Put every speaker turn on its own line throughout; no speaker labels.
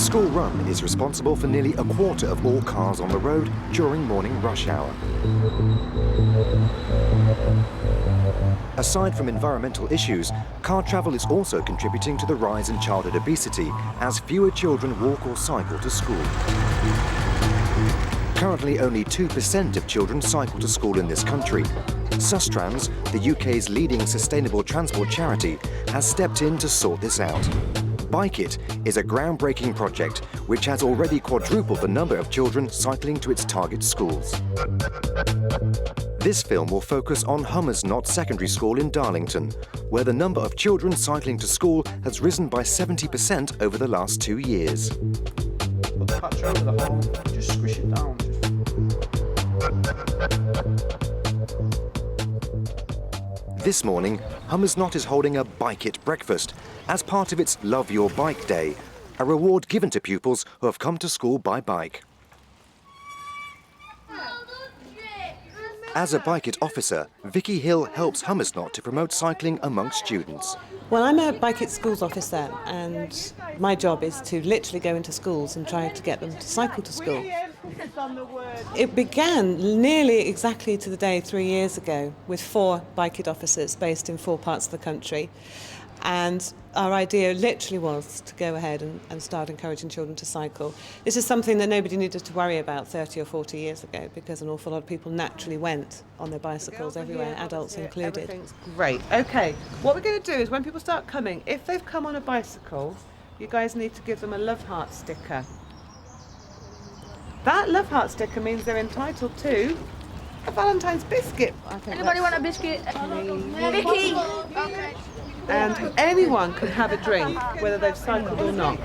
school run is responsible for nearly a quarter of all cars on the road during morning rush hour. Aside from environmental issues, car travel is also contributing to the rise in childhood obesity as fewer children walk or cycle to school. Currently, only 2% of children cycle to school in this country. Sustrans, the UK's leading sustainable transport charity, has stepped in to sort this out. Bike It is a groundbreaking project which has already quadrupled the number of children cycling to its target schools. This film will focus on Hummersnott Secondary School in Darlington, where the number of children cycling to school has risen by 70% over the last 2 years.
Put the patch over the hole, just squish it down.
This morning, Hummersnott is holding a Bike It breakfast as part of its Love Your Bike Day, a reward given to pupils who have come to school by bike. As a Bike It officer, Vicky Hill helps Hummersnott to promote cycling amongst students.
Well, I'm a Bike It schools officer, and my job is to literally go into schools and try to get them to cycle to school. It began nearly exactly to the day 3 years ago with 4 Bike It officers based in 4 parts of the country. And our idea literally was to go ahead and start encouraging children to cycle. This is something that nobody needed to worry about 30 or 40 years ago because an awful lot of people naturally went on their bicycles everywhere, adults included.
Everything's great. Okay, what we're going to do is when people start coming, if they've come on a bicycle, you guys need to give them a love heart sticker. That love heart sticker means they're entitled to a Valentine's biscuit.
Anybody want a biscuit? Vicky! Okay.
And anyone can have a drink, whether they've cycled or not.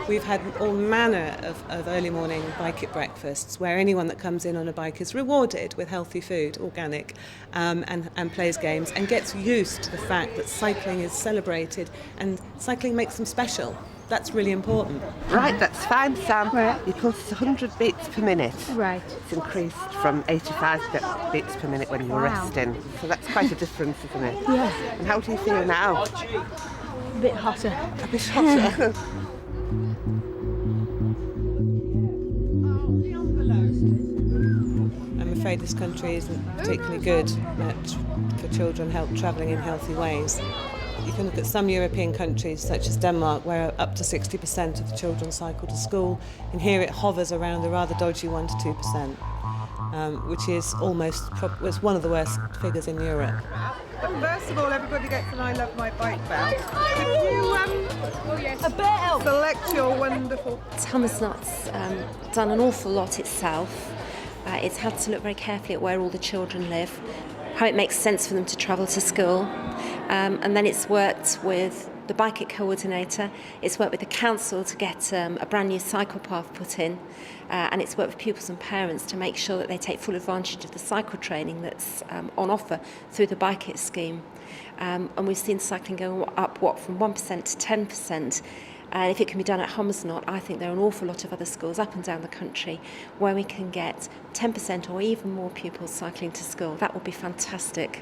We've had all manner of early morning Bike It breakfasts where anyone that comes in on a bike is rewarded with healthy food, organic, and plays games and gets used to the fact that cycling is celebrated and cycling makes them special. That's really important.
Right, that's fine, Sam.
Right.
Your pulse is 100 beats per minute.
Right.
It's increased from 85 beats per minute when you're resting. So that's quite a difference, isn't it?
Yeah.
And how do you feel now?
A bit hotter.
A bit hotter.
I'm afraid this country isn't particularly good for children travelling in healthy ways. You can look at some European countries, such as Denmark, where up to 60% of the children cycle to school, and here it hovers around a rather dodgy 1 to 2%, which is was one of the worst figures in Europe.
But first of all, everybody gets an I Love My Bike belt. Can you select your wonderful...
Hummersnott's done an awful lot itself. It's had to look very carefully at where all the children live, how it makes sense for them to travel to school. And then it's worked with the Bike It coordinator, it's worked with the council to get a brand new cycle path put in, and it's worked with pupils and parents to make sure that they take full advantage of the cycle training that's on offer through the Bike It scheme. And we've seen cycling go up, from 1% to 10%. And if it can be done at Hummersnott, I think there are an awful lot of other schools up and down the country where we can get 10% or even more pupils cycling to school. That would be fantastic.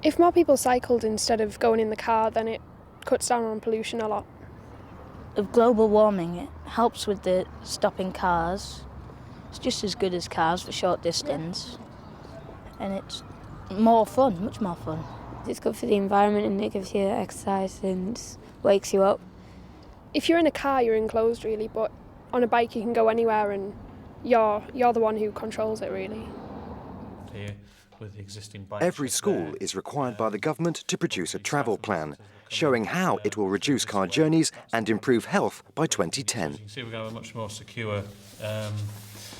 If more people cycled instead of going in the car, then it cuts down on pollution a lot.
Of global warming, it helps with the stopping cars. It's just as good as cars for short distance. And it's more fun, much more fun.
It's good for the environment and it gives you exercise and wakes you up.
If you're in a car, you're enclosed really, but on a bike you can go anywhere and you're the one who controls it really.
Every school is required by the government to produce a travel plan, showing how it will reduce car journeys and improve health by 2010.
You can see we're going to have a much more secure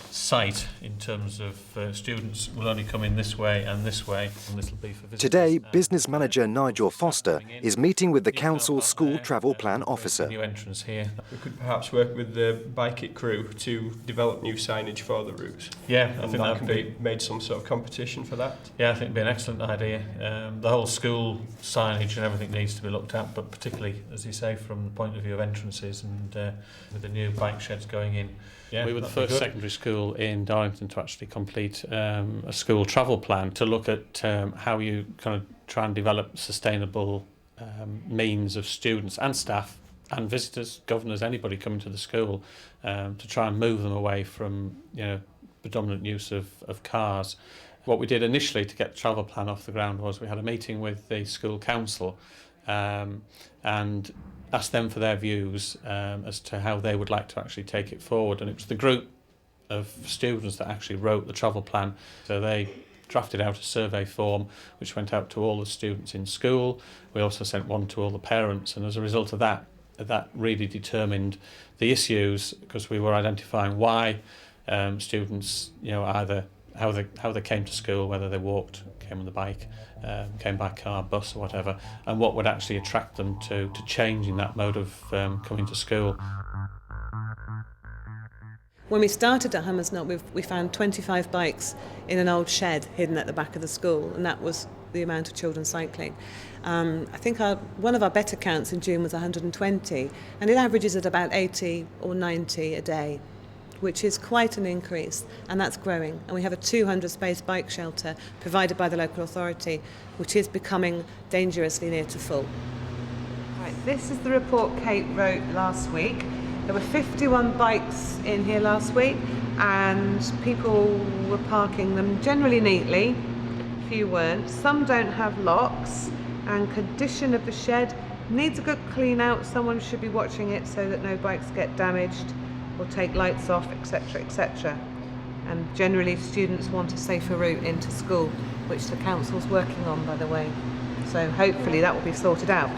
site in terms of students will only come in this way and this way. And this will be for visitors.
Today, business manager Nigel Foster is meeting with the council's school travel plan officer.
New entrance here.
We could perhaps work with the Bike It crew to develop new signage for the routes.
Yeah, I
and
think
that can be made some sort of competition for that.
Yeah, I think it'd be an excellent idea. The whole school signage and everything needs to be looked at, but particularly, as you say, from the point of view of entrances and with the new bike sheds going in. Yeah,
we were the first secondary school in Darlington to actually complete a school travel plan to look at how you kind of try and develop sustainable means of students and staff and visitors, governors, anybody coming to the school, to try and move them away from predominant use of cars. What we did initially to get the travel plan off the ground was we had a meeting with the school council and asked them for their views as to how they would like to actually take it forward. And it was the group of students that actually wrote the travel plan. So they drafted out a survey form which went out to all the students in school. We also sent one to all the parents, and as a result of that really determined the issues, because we were identifying why students, either how they came to school, whether they walked, came on the bike, came by car, bus or whatever, and what would actually attract them to changing that mode of coming to school.
When we started at Hammersmith, we found 25 bikes in an old shed hidden at the back of the school, and that was the amount of children cycling. I think one of our better counts in June was 120, and it averages at about 80 or 90 a day, which is quite an increase, and that's growing. And we have a 200-space bike shelter provided by the local authority, which is becoming dangerously near to full.
Right, this is the report Kate wrote last week. There were 51 bikes in here last week, and people were parking them generally neatly. A few weren't. Some don't have locks, and condition of the shed needs a good clean out. Someone should be watching it so that no bikes get damaged or take lights off, etc., etc. And generally students want a safer route into school, which the council's working on, by the way. So hopefully that will be sorted out.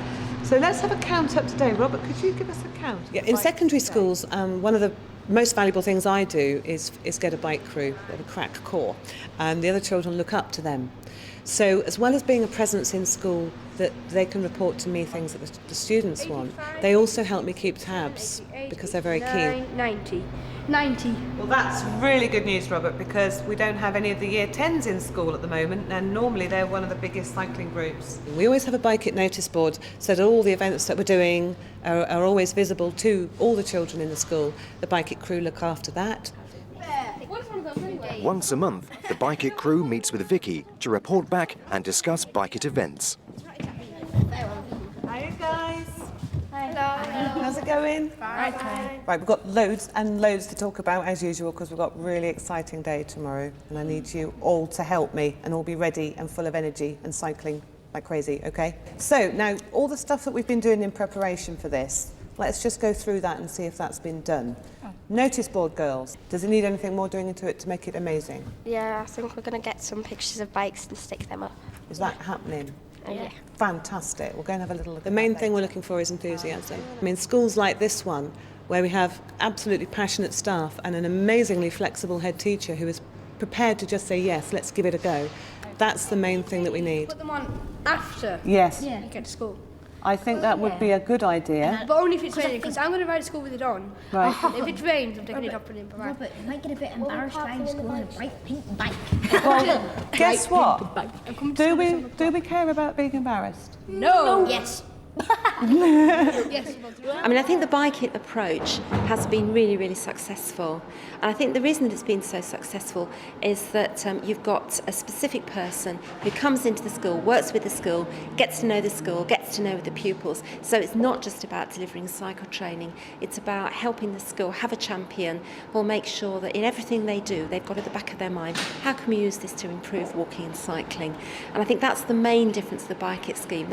So let's have a count up today. Robert, could you give us a count?
Yeah, in secondary schools, one of the most valuable things I do is get a bike crew, a crack corps, and the other children look up to them. So as well as being a presence in school that they can report to me things that the students want, they also help me keep tabs because they're very keen.
90.
Well, that's really good news, Robert, because we don't have any of the year 10s in school at the moment, and normally they're one of the biggest cycling groups.
We always have a Bike It notice board so that all the events that we're doing are always visible to all the children in the school. The Bike It crew look after that.
Once a month, the Bike It crew meets with Vicky to report back and discuss Bike It events.
Hi guys.
Hello.
How's it going?
Right.
Right, we've got loads and loads to talk about as usual because we've got a really exciting day tomorrow, and I need you all to help me and all be ready and full of energy and cycling like crazy, okay? So now all the stuff that we've been doing in preparation for this, let's just go through that and see if that's been done. Notice board, girls. Does it need anything more doing into it to make it amazing?
Yeah, I think we're going to get some pictures of bikes and stick them up.
Is that happening?
Yeah.
Fantastic. We'll go and have a little look. The main thing we're looking for is enthusiasm. I mean, schools like this one, where we have absolutely passionate staff and an amazingly flexible head teacher who is prepared to just say, yes, let's give it a go. That's the main thing that we need.
Put them on after
Yes.
you get to school.
I think that would be a good idea.
But only if it's raining, because I'm going to ride to school with it on.
Right.
If it rains, I'm taking it up and in.
Robert, you might get a bit embarrassed riding to school on a bright pink bike.
Well, guess what? Do we care about being embarrassed?
No.
Yes.
Yes.
I mean, I think the Bike It approach has been really, really successful. And I think the reason that it's been so successful is that you've got a specific person who comes into the school, works with the school, gets to know the school, gets to know the pupils. So it's not just about delivering cycle training, it's about helping the school have a champion or make sure that in everything they do, they've got at the back of their mind, how can we use this to improve walking and cycling? And I think that's the main difference of the Bike It scheme.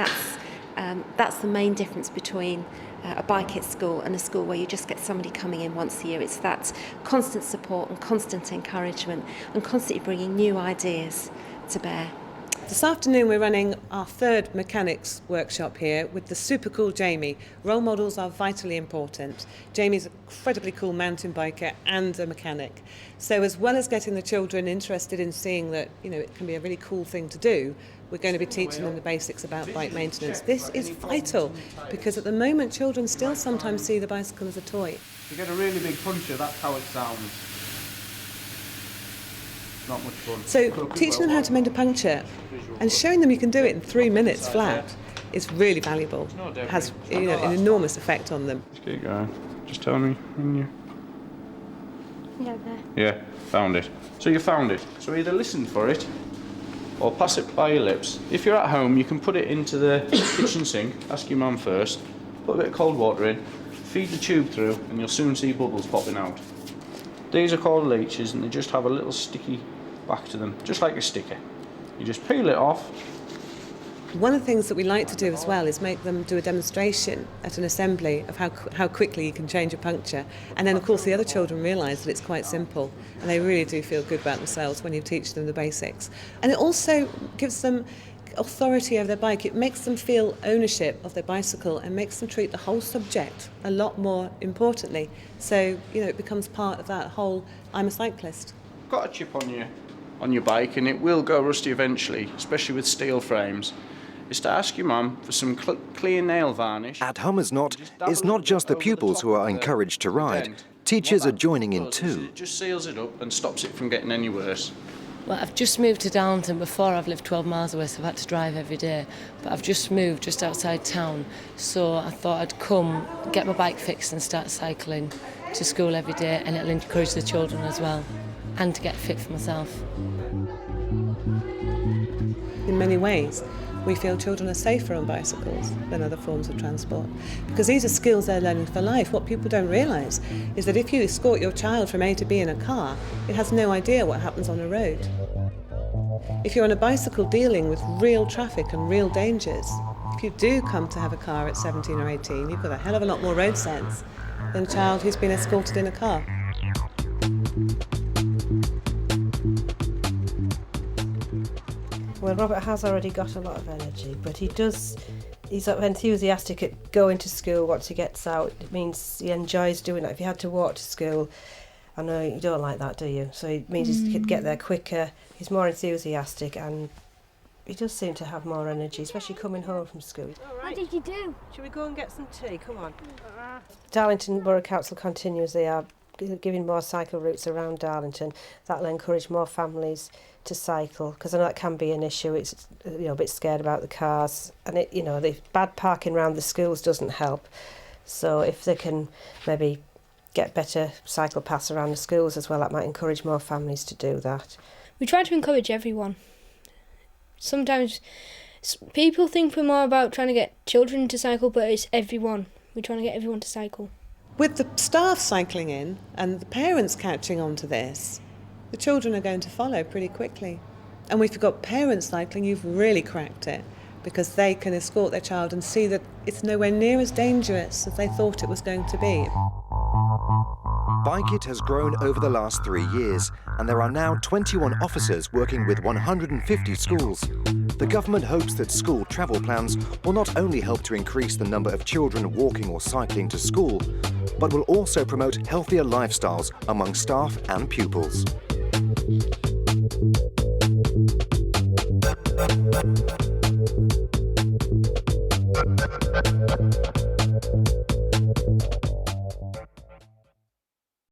That's the main difference between a Bike It school and a school where you just get somebody coming in once a year. It's that constant support and constant encouragement and constantly bringing new ideas to bear.
This afternoon we're running our third mechanics workshop here with the super cool Jamie. Role models are vitally important. Jamie's an incredibly cool mountain biker and a mechanic. So as well as getting the children interested in seeing that, it can be a really cool thing to do, we're going to be teaching them the basics about bike maintenance. This is vital because at the moment children still sometimes see the bicycle as a toy.
If you get a really big puncture, that's how it sounds. Not much fun.
So teaching them how to mend a puncture and showing them you can do it in 3 minutes flat is really valuable. It has an enormous effect on them.
Just keep going. Just tell me when you...
Yeah, there.
Yeah, found it. So you found it. So either listen for it or pass it by your lips. If you're at home, you can put it into the kitchen sink. Ask your mum first. put a bit of cold water in, feed the tube through, and you'll soon see bubbles popping out. These are called leeches, and they just have a little sticky back to them, just like a sticker. You just peel it off.
One of the things that we like to do as well is make them do a demonstration at an assembly of how quickly you can change a puncture. And then, of course, the other children realise that it's quite simple, and they really do feel good about themselves when you teach them the basics. And it also gives them authority over their bike. It makes them feel ownership of their bicycle and makes them treat the whole subject a lot more importantly. So, it becomes part of that whole, I'm a cyclist.
Got a chip on your bike, and it will go rusty eventually, especially with steel frames. Is to ask your mum for some clear nail varnish.
At Hummersnott, it's not just the pupils who are encouraged to ride. Teachers are joining in too.
It just seals it up and stops it from getting any worse.
Well, I've just moved to Darlington. Before I've lived 12 miles away, so I've had to drive every day. But I've just moved just outside town, so I thought I'd come, get my bike fixed and start cycling to school every day, and it'll encourage the children as well, and to get fit for myself.
In many ways, we feel children are safer on bicycles than other forms of transport, because these are skills they're learning for life. What people don't realise is that if you escort your child from A to B in a car, it has no idea what happens on a road. If you're on a bicycle dealing with real traffic and real dangers, if you do come to have a car at 17 or 18, you've got a hell of a lot more road sense than a child who's been escorted in a car.
Well, Robert has already got a lot of energy, but he's enthusiastic at going to school once he gets out. It means he enjoys doing that. If he had to walk to school, I know you don't like that, do you? So it means he could get there quicker, he's more enthusiastic, and he does seem to have more energy, especially coming home from school.
What did you do?
Shall we go and get some tea? Come on. Darlington Borough Council continues. They are giving more cycle routes around Darlington. That'll encourage more families to cycle, because I know that can be an issue. It's a bit scared about the cars, and the bad parking around the schools doesn't help. So if they can maybe get better cycle paths around the schools as well, that might encourage more families to do that.
We try to encourage everyone. Sometimes people think we're more about trying to get children to cycle, but it's everyone. We're trying to get everyone to cycle.
With the staff cycling in and the parents catching on to this, the children are going to follow pretty quickly. And if you've got parents cycling, you've really cracked it, because they can escort their child and see that it's nowhere near as dangerous as they thought it was going to be.
Bike It has grown over the last 3 years, and there are now 21 officers working with 150 schools. The government hopes that school travel plans will not only help to increase the number of children walking or cycling to school, but will also promote healthier lifestyles among staff and pupils.